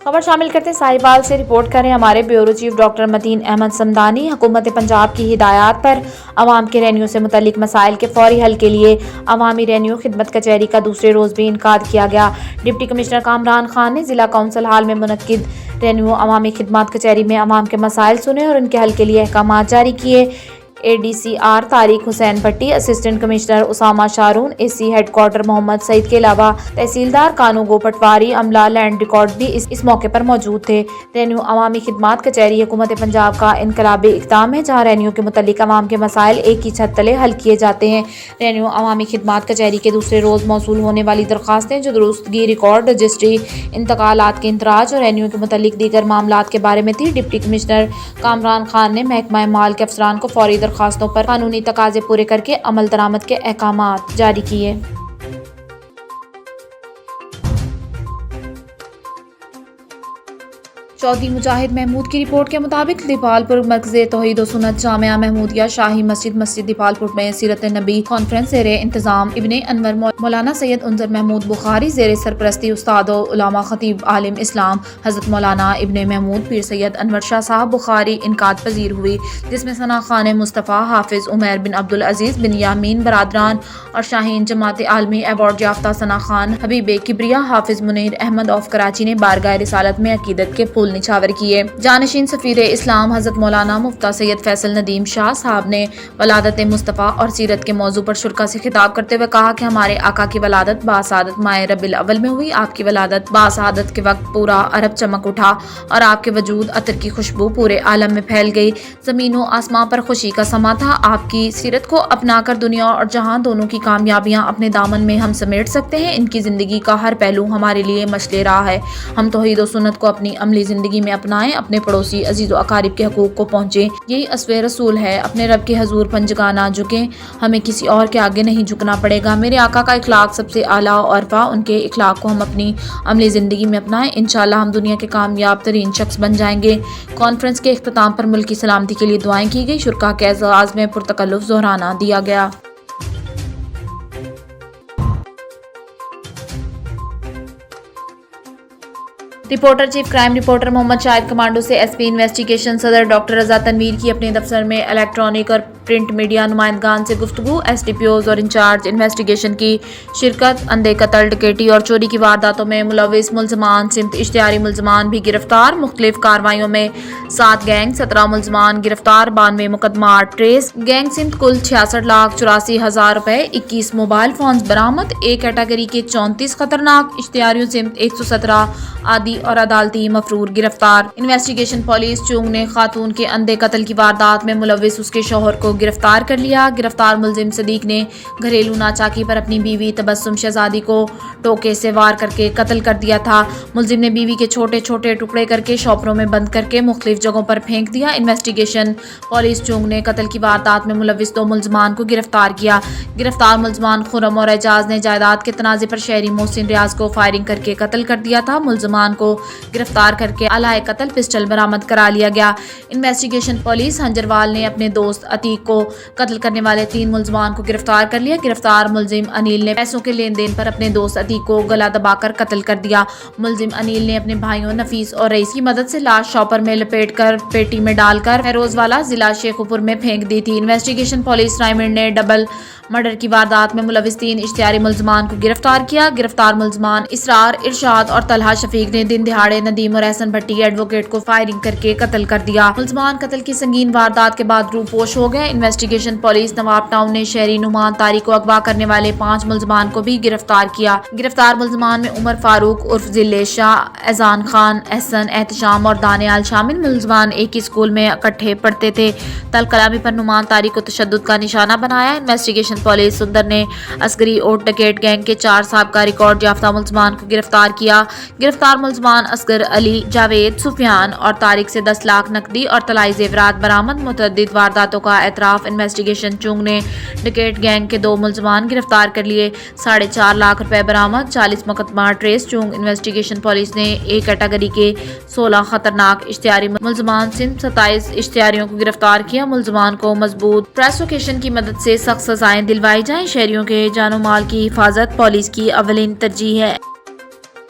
खबर शामिल करते साहिवाल से रिपोर्ट करें हमारे bureau chief doctor Mateen Ahmed Samdani. हुकूमत पंजाब की हिदायत पर अवाम के रेन्यू से मुतल्लिक मसाइल के फौरी हल के लिए अवामी रेन्यू खिदमत कचहरी का दूसरे रोज़ भी इनकाद किया गया। डिप्टी कमिश्नर कामरान खान ने जिला कौंसल हाल में मुनक्किद रेन्यू अवामी खिदमत कचहरी में अवाम के मसाइल सुने और उनके हल के लिए अहकाम जारी किए। ADCR Tariq Hussain Bhatti, assistant commissioner Usama Sharoon, AC headquarter Mohammad Saeed के अलावा तहसीलदार कानू गो पटवारी, अमला, लैंड रिकॉर्ड भी इस मौके पर मौजूद थे। रेन्यू अवामी खिदमत कचहरी हुकूमत पंजाब का इनकलाबी इक़दाम है जहाँ रेन्यू के मुतल्लिक अवाम के मसाइल एक ही छत तले हल किए जाते हैं। रेन्यू अवामी खिदमत कचहरी के दूसरे रोज़ मौसूल होने वाली दरख्वास्तें जो दुरुस्तगी, रिकॉर्ड, रजिस्ट्री, इंतकालात के इंतराज और रेन्यू के मुतल्लिक दीगर मामलात के बारे में थी। डिप्टी कमिश्नर कामरान खान ने महकमा माल के अफसरान को फौरी दरख्वास्तों पर कानूनी तकाजे पूरे करके अमल दरामद के अहकामात जारी किए। चौधरी मुजाहिद महमूद की रिपोर्ट के मुताबिक दीपालपुर मरकज़े तौहीद व सुन्नत जामिया महमूदिया शाही मस्जिद दीपालपुर में सीरत नबी कॉन्फ्रेंस ज़ेर इंतज़ाम इब्ने अनवर मौलाना सैयद उनजर महमूद बुखारी ज़ेर सरपरस्ती उस्ताद व उलमा खतीब आलिम इस्लाम हज़रत मौलाना इब्ने महमूद पीर सैयद अनवर शाह साहब बुखारी इनकाद पजीर हुई, जिसमें सना खान मुस्तफ़ा, हाफिज़ उमैर बिन अब्दुल अजीज़ बिन यामीन बरादरान और शाहीन जमात आलमी अवार्ड याफ्ता सना खान, हबीब किबरिया, हाफिज़ मुनीर अहमद ऑफ कराची ने बारगाह रिसालत में अकीदत के फूल निछावर किए। जानशीन सफीर इस्लाम हज़रत मौलाना मुफ्ता सैयद फैसल नदीम शाह साहब ने वलादत मुस्तफ़ा और सीरत के मौजू पर शुरा से खिताब करते हुए कहा कि हमारे आका की वलादत बासादत माह रबीउल अव्वल में हुई। आपकी वलादत बासादत के वक्त पूरा अरब चमक उठा और आपके वजूद अतर की खुशबू पूरे आलम में फैल गई। ज़मीन व आसमां पर खुशी का समा था। आपकी सीरत को अपना कर दुनिया और जहां दोनों की कामयाबियां अपने दामन में हम समेट सकते हैं। इनकी ज़िंदगी का हर पहलू हमारे लिए मशले राह है। हम तौहीद व सुन्नत को अपनी अमली ज़िंदगी में अपनाएं, अपने पड़ोसी अजीज़ व अकारिब के हकूक़ को पहुँचे। यही अस्वे रसूल है। अपने रब के हजूर पंजगाना झुकें, हमें किसी और के आगे नहीं झुकना पड़ेगा। मेरे आका का इखलाक सबसे आला और अरफा, उनके इखलाक को हम अपनी अमली ज़िंदगी में अपनाएं। इंशाअल्लाह हम दुनिया के कामयाब तरीन शख्स बन जाएंगे। कॉन्फ्रेंस के इख्तिताम पर मुल्क की सलामती के लिए दुआएं की गई। शुरा के एज़ाज़ में पुरतकल्लुफ़ ज़ोहराना दिया गया। Reporter chief crime reporter Mohammad Shahid commando से SP इन्वेस्टिगेशन सदर डॉक्टर रजा तनवीर की अपने दफ्तर में इलेक्ट्रॉनिक और प्रिंट मीडिया नुमाइंदगान से गुफ्तगू। SDPOs और इंचार्ज इन्वेस्टिगेशन की शिरकत। अंधे कत्ल, डकैती और चोरी की वारदातों में मुलविस मुलजमान सिमत इश्तिहारी मुलजमान भी गिरफ्तार। मुख्तलिफ कार्रवाइयों में 7 गैंग, 17 मुलजमान गिरफ्तार, 92 मुकदमा ट्रेस। गैंग सिमत कुल 66,84,000 रुपए, 21 मोबाइल फोन बरामद। A कैटेगरी के 34 खतरनाक इश्तिहारियों सिमत 117 आदि और अदालती मफरूर गिरफ्तार। इन्वेस्टिगेशन पुलिस चुंग ने खातून के अंधे कत्ल की वारदात में मुलविस उसके शौहर को गिरफ्तार कर लिया। गिरफ्तार मुलजिम सदीक ने घरेलू नाचाकी पर अपनी बीवी तबस्सुम शहजादी को टोके से वार करके कत्ल कर दिया था। मुलजिम ने बीवी के छोटे छोटे टुकड़े करके शॉपरों में बंद करके मुख्तलिफ जगहों पर फेंक दिया। इन्वेस्टिगेशन पुलिस चुंग ने कत्ल की वारदात में मुलविस 2 मुलजमान को गिरफ्तार किया। गिरफ्तार मुलजमान खुरम और एजाज ने जायदाद के तनाजे पर शहरी मोहसिन रियाज को फायरिंग करके कत्ल कर दिया था। मुलजमान को गिरफ्तार करके अलाए कत्ल पिस्टल बरामद करा लिया गया। इन्वेस्टिगेशन पुलिस हंजरवाल ने अपने दोस्त अतीक को कत्ल करने वाले 3 मुलजमान को गिरफ्तार कर लिया। गिरफ्तार मुलजिम अनिल ने पैसों के लेन देन पर अपने दोस्त अतीक को गला दबाकर कत्ल कर दिया। मुलजिम अनिल ने अपने भाइयों नफीस और रईस की मदद से लाश शॉपर में लपेटकर पेटी में डालकर फैरोजवाला जिला शेखुपुर में फेंक दी थी। इन्वेस्टिगेशन पुलिस रायमंड ने डबल मर्डर की वारदात में मुलविस 3 इश्तिहारी मुलजमान को गिरफ्तार किया। गिरफ्तार मुलजमान इसरार, इरशाद और तलहा शफीक ने दिन दिहाड़े नदीम और एहसन भट्टी एडवोकेट को फायरिंग करके कत्ल कर दिया। मुलजमान कत्ल की संगीन वारदात के बाद रूपोश हो गए। इन्वेस्टिगेशन पुलिस नवाब टाउन ने शहरी नुमान तारिक को अगवा करने वाले 5 मुलजमान को भी गिरफ्तार किया। गिरफ्तार मुलजमान में उमर फारूक उर्फ जिले शाह, एजान खान, एहसन, एहतशाम और दानियाल शामिल। मुलजमान एक ही स्कूल में इकट्ठे पढ़ते थे। तल कलामी पर नुमान तारिक को तशद्दुद का निशाना बनाया। इन्वेस्टिगेशन पुलिस सुंदर ने अस्करी और डकैत गैंग के 4 साबका रिकॉर्ड याफ्ता मुलजमान को गिरफ्तार किया। गिरफ्तार मुलजमान असगर अली, जावेद, सुफियान और तारिक से 10 लाख नकदी और तलाई जेवरात बरामद। मुतअद्दिद वारदातों का एतराफ। इन्वेस्टिगेशन चुंग ने डकैत गैंग के 2 मुलजमान गिरफ्तार कर लिए। 4.5 लाख रुपए बरामद। 40 मुकदमा ट्रेस। चुंग इन्वेस्टिगेशन पुलिस ने A कैटेगरी के 16 खतरनाक इश्तिहारी मुलजमान सिर्फ 27 इश्तिहारियों को गिरफ्तार किया। मुलजमान को मजबूत प्रोसिक्यूशन की मदद से सख्त सजाएं दिलवाई जाएं। शहरियों के जानो माल की हिफाजत पुलिस की अवलिन तरजीह है।